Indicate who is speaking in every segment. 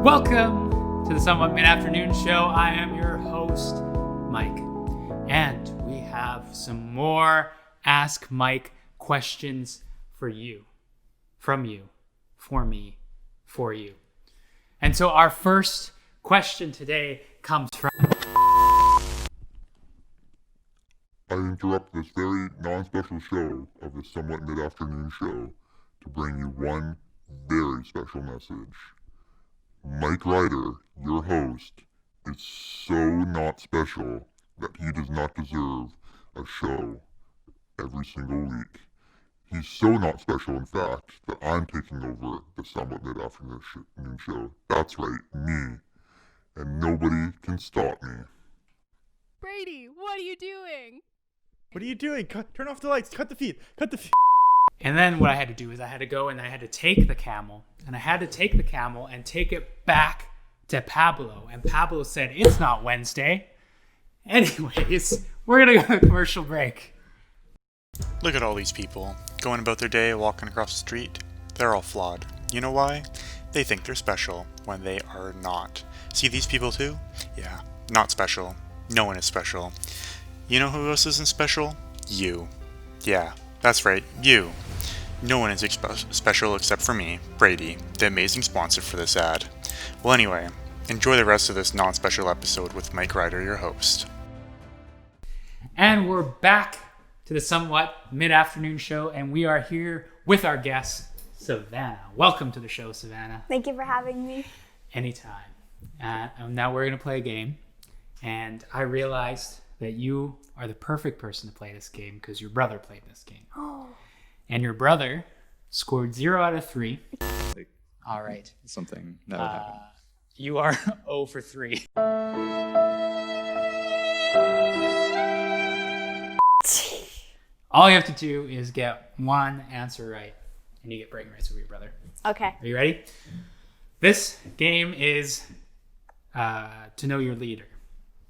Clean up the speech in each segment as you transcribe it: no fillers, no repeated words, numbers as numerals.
Speaker 1: Welcome to the Somewhat Mid-Afternoon Show. I am your host, Mike. And we have some more Ask Mike questions for you. From you. For me. For you. And so our first question today comes from...
Speaker 2: I interrupt this very non-special show of the Somewhat Mid-Afternoon Show to bring you one very special message. Mike Ryder, your host, is so not special that he does not deserve a show every single week. He's so not special, in fact, that I'm taking over the Somewhat Mid-Afternoon Show. That's right, me. And nobody can stop me.
Speaker 3: Brady, what are you doing?
Speaker 4: What are you doing? Turn off the lights. Cut the feed.
Speaker 1: And then what I had to do is I had to go and I had to take the camel. And I had to take the camel and take it back to Pablo. And Pablo said, it's not Wednesday. Anyways, we're going to go to a commercial break.
Speaker 5: Look at all these people, going about their day, walking across the street. They're all flawed. You know why? They think they're special when they are not. See these people too? Yeah, not special. No one is special. You know who else isn't special? You. Yeah, that's right, you. No one is special except for me, Brady, the amazing sponsor for this ad. Well anyway, enjoy the rest of this non-special episode with Mike Ryder, your host.
Speaker 1: And we're back to the Somewhat Mid-Afternoon Show, and we are here with our guest, Savana. Welcome to the show, Savana.
Speaker 6: Thank you for having me.
Speaker 1: Anytime. Now we're going to play a game, and I realized that you are the perfect person to play this game because your brother played this game.
Speaker 6: Oh.
Speaker 1: And your brother scored 0 out of 3. All right.
Speaker 7: Something that would happen.
Speaker 1: You are 0 for 3. All you have to do is get one answer right, and you get bragging rights over your brother.
Speaker 6: Okay.
Speaker 1: Are you ready? This game is to know your leader.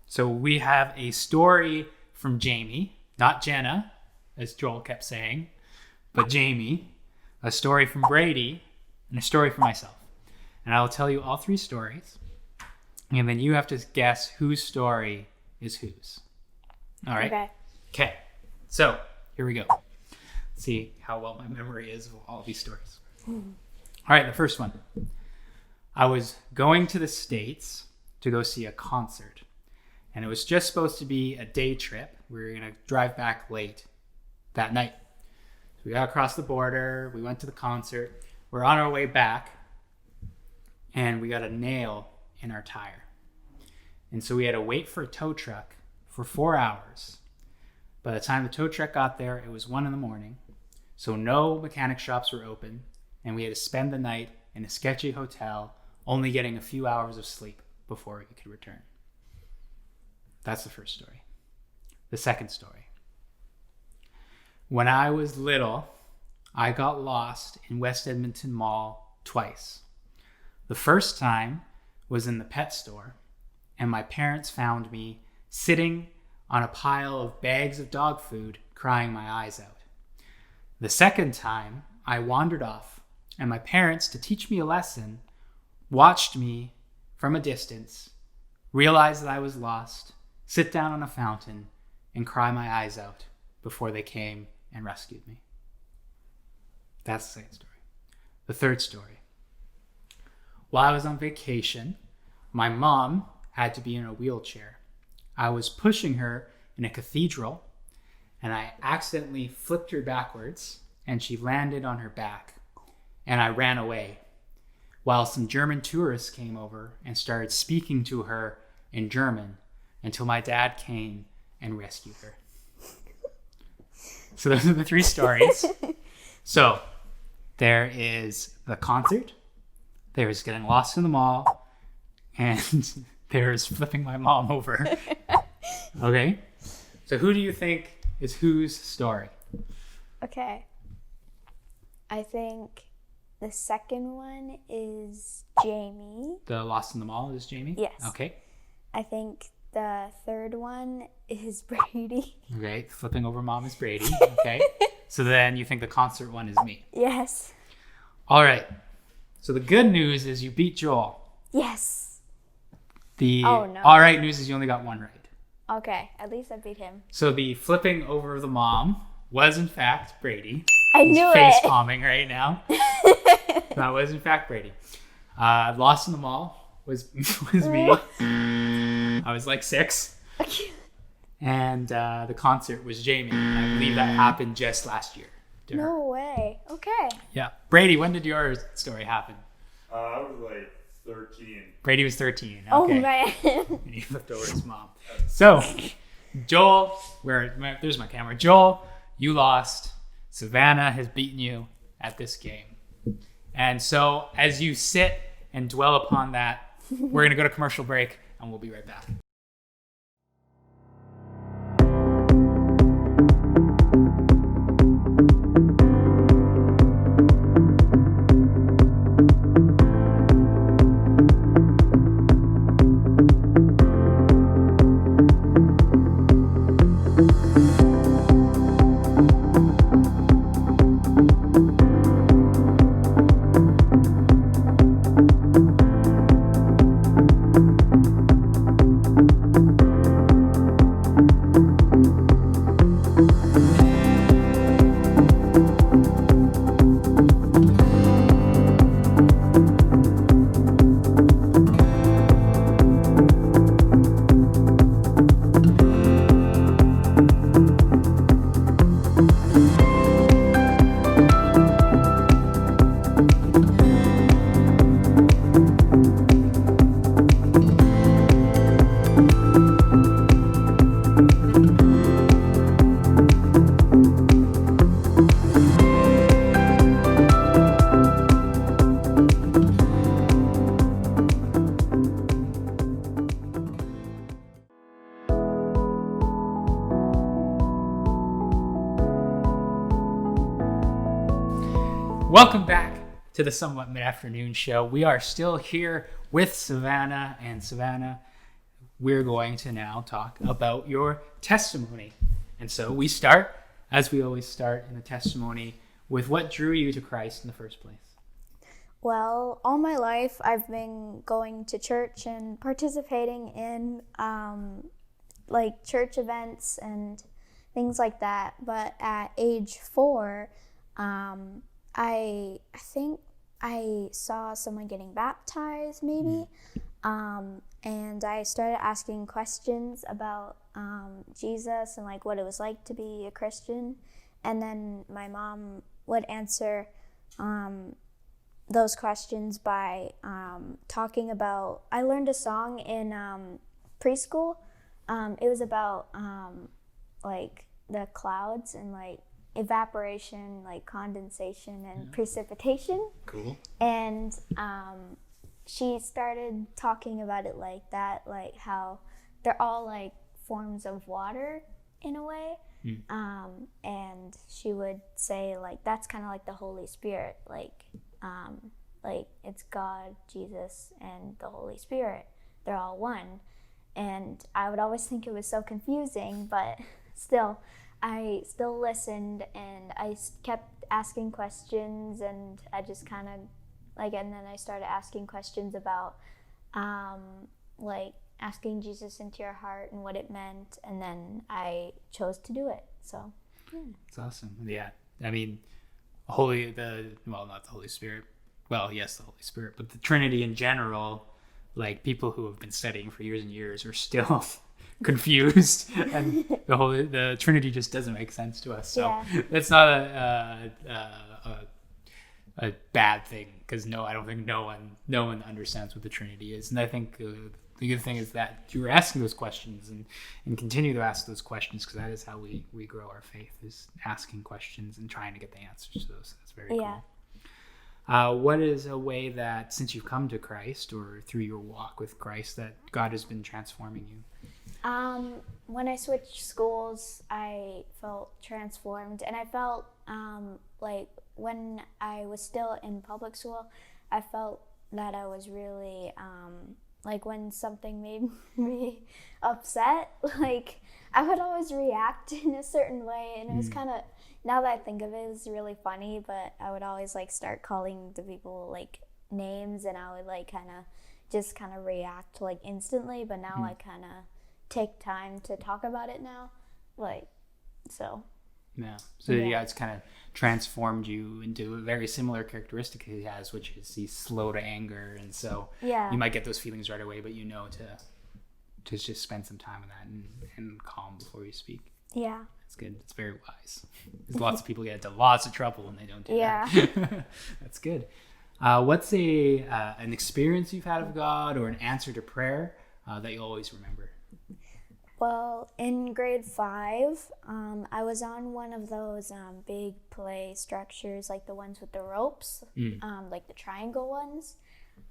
Speaker 1: So we have a story from Jamie, not Jenna, as Joel kept saying, but Jamie, a story from Brady, and a story from myself. And I'll tell you all 3 stories, and then you have to guess whose story is whose. All right? Okay. So here we go. Let's see how well my memory is of all these stories. All right, the first one. I was going to the States to go see a concert. And it was just supposed to be a day trip. We were going to drive back late that night. So we got across the border. We went to the concert. We're on our way back. And we got a nail in our tire. And so we had to wait for a tow truck for 4 hours. By the time the tow truck got there, it was 1 a.m. So no mechanic shops were open. And we had to spend the night in a sketchy hotel, only getting a few hours of sleep before we could return. That's the first story. The second story. When I was little, I got lost in West Edmonton Mall twice. The first time was in the pet store, and my parents found me sitting on a pile of bags of dog food, crying my eyes out. The second time, I wandered off, and my parents, to teach me a lesson, watched me from a distance, realized that I was lost, sit down on a fountain, and cry my eyes out before they came and rescued me. That's the second story. The third story. While I was on vacation, my mom had to be in a wheelchair. I was pushing her in a cathedral, and I accidentally flipped her backwards, and she landed on her back, and I ran away, while some German tourists came over and started speaking to her in German, until my dad came and rescued her. So those are the 3 stories. So there is the concert, there's getting lost in the mall, and there's flipping my mom over. Okay? So who do you think is whose story?
Speaker 6: Okay. I think the second one is Jamie.
Speaker 1: The lost in the mall is Jamie?
Speaker 6: Yes.
Speaker 1: Okay.
Speaker 6: I think the third one is Brady.
Speaker 1: Okay, flipping over mom is Brady. Okay. So then you think the concert one is me.
Speaker 6: Yes.
Speaker 1: All right. So the good news is you beat Joel.
Speaker 6: Yes.
Speaker 1: All
Speaker 6: no.
Speaker 1: right news is you only got one right.
Speaker 6: Okay, at least I beat him.
Speaker 1: So the flipping over the mom was in fact Brady.
Speaker 6: I
Speaker 1: He's
Speaker 6: knew
Speaker 1: face
Speaker 6: it.
Speaker 1: palming right now. That was in fact Brady. Lost in the Mall was me. I was like 6. And the concert was Jamie. And I believe that happened just last year. to her.
Speaker 6: No way. Okay.
Speaker 1: Yeah. Brady, when did your story happen?
Speaker 4: I was like 13.
Speaker 1: Brady was 13. Okay.
Speaker 6: Oh man.
Speaker 1: And he flipped over his mom. So, Joel, there's my camera. Joel, you lost. Savannah has beaten you at this game. And so, as you sit and dwell upon that, we're going to go to commercial break, and we'll be right back. Welcome back to the Somewhat Mid-Afternoon Show. We are still here with Savannah. And Savannah, we're going to now talk about your testimony. And so we start, as we always start in the testimony, with what drew you to Christ in the first place.
Speaker 6: Well, all my life I've been going to church and participating in like church events and things like that. But at age 4, I think I saw someone getting baptized maybe, and I started asking questions about Jesus and like what it was like to be a Christian, and then my mom would answer those questions by talking about, I learned a song in preschool. It was about like the clouds and like evaporation, like condensation and precipitation.
Speaker 1: Cool.
Speaker 6: And she started talking about it like that, like how they're all like forms of water in a way. And she would say like that's kind of like the Holy Spirit, like it's God, Jesus, and the Holy Spirit. They're all one. And I would always think it was so confusing, but still, I still listened and I kept asking questions, and I just kind of like, and then I started asking questions about like asking Jesus into your heart and what it meant, and then I chose to do it. So
Speaker 1: It's awesome. Yeah. I mean, not the Holy Spirit. Well, yes, the Holy Spirit, but the Trinity in general, like people who have been studying for years and years are still confused, and the Trinity just doesn't make sense to us. So that's not a bad thing, because I don't think no one understands what the Trinity is. And I think the good thing is that you were asking those questions and continue to ask those questions, because that is how we grow our faith, is asking questions and trying to get the answers to those. That's very cool. What is a way that, since you've come to Christ or through your walk with Christ, that God has been transforming you?
Speaker 6: When I switched schools, I felt transformed, and I felt like when I was still in public school, I felt that I was really like when something made me upset, like I would always react in a certain way, and it was kind of, now that I think of it, it was really funny, but I would always like start calling the people like names, and I would like kind of just kind of react like instantly, but now I kind of take time to talk about it now, like, so.
Speaker 1: Yeah. So you guys kind of transformed you into a very similar characteristic he has, which is he's slow to anger, and so you might get those feelings right away, but you know to just spend some time with that and calm before you speak.
Speaker 6: Yeah.
Speaker 1: That's good. That's very wise. There's lots of people get into lots of trouble when they don't do that. That's good. What's an experience you've had of God or an answer to prayer that you'll always remember?
Speaker 6: Well, in grade 5, I was on one of those big play structures, like the ones with the ropes, like the triangle ones.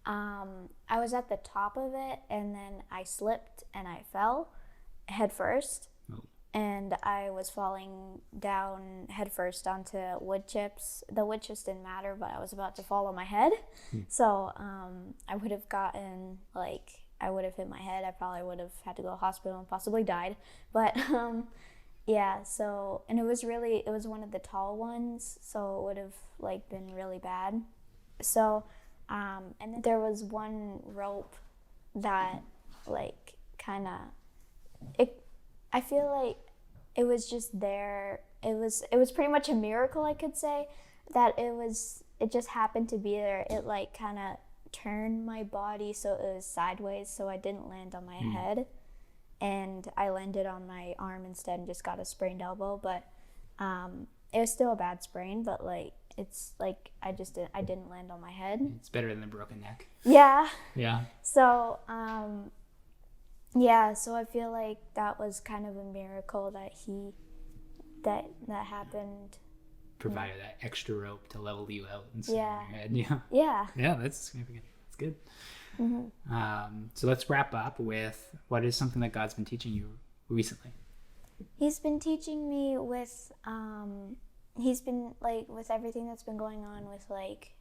Speaker 6: I was at the top of it, and then I slipped and I fell head first. And I was falling down head first onto wood chips. The wood chips didn't matter, but I was about to fall on my head. So I would have gotten, like, I would have hit my head. I probably would have had to go to the hospital and possibly died. But yeah, so, and it was one of the tall ones, so it would have, like, been really bad. So, and then there was one rope that, like, kind of, I feel like it was just there. It was pretty much a miracle, I could say, that it just happened to be there. It, like, kind of turned my body so it was sideways, so I didn't land on my head, and I landed on my arm instead and just got a sprained elbow. But it was still a bad sprain, but, like, it's like I didn't land on my head.
Speaker 1: It's better than a broken neck.
Speaker 6: Yeah. So so I feel like that was kind of a miracle that happened.
Speaker 1: Provided that extra rope to level you out and stay on your head. Yeah, that's significant. That's good. So let's wrap up with what is something that God's been teaching you recently.
Speaker 6: He's been teaching me with he's been, like, with everything that's been going on with, like,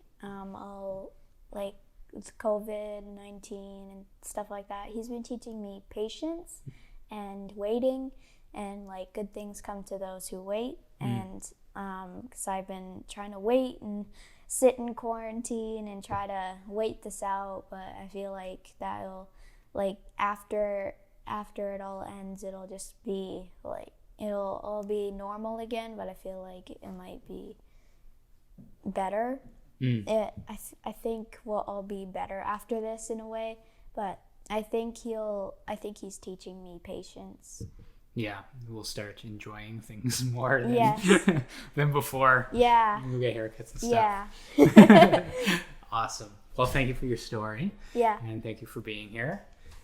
Speaker 6: like, with COVID-19 and stuff like that. He's been teaching me patience and waiting, and, like, good things come to those who wait. And because I've been trying to wait and sit in quarantine and try to wait this out, but I feel like that'll, like, after it all ends, it'll just be, like, it'll all be normal again, but I feel like it might be better. I think we'll all be better after this in a way, but I think he's teaching me patience.
Speaker 1: Yeah, we'll start enjoying things more than before.
Speaker 6: Yeah.
Speaker 1: We'll get haircuts and stuff.
Speaker 6: Yeah.
Speaker 1: Awesome. Well, thank you for your story.
Speaker 6: Yeah.
Speaker 1: And thank you for being here.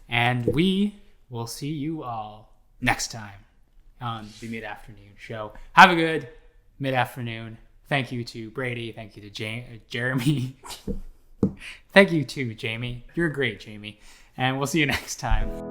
Speaker 1: And we will see you all next time on the Mid-Afternoon Show. Have a good mid-afternoon. Thank you to Brady. Thank you to Jeremy. Thank you to Jamie. You're great, Jamie. And we'll see you next time.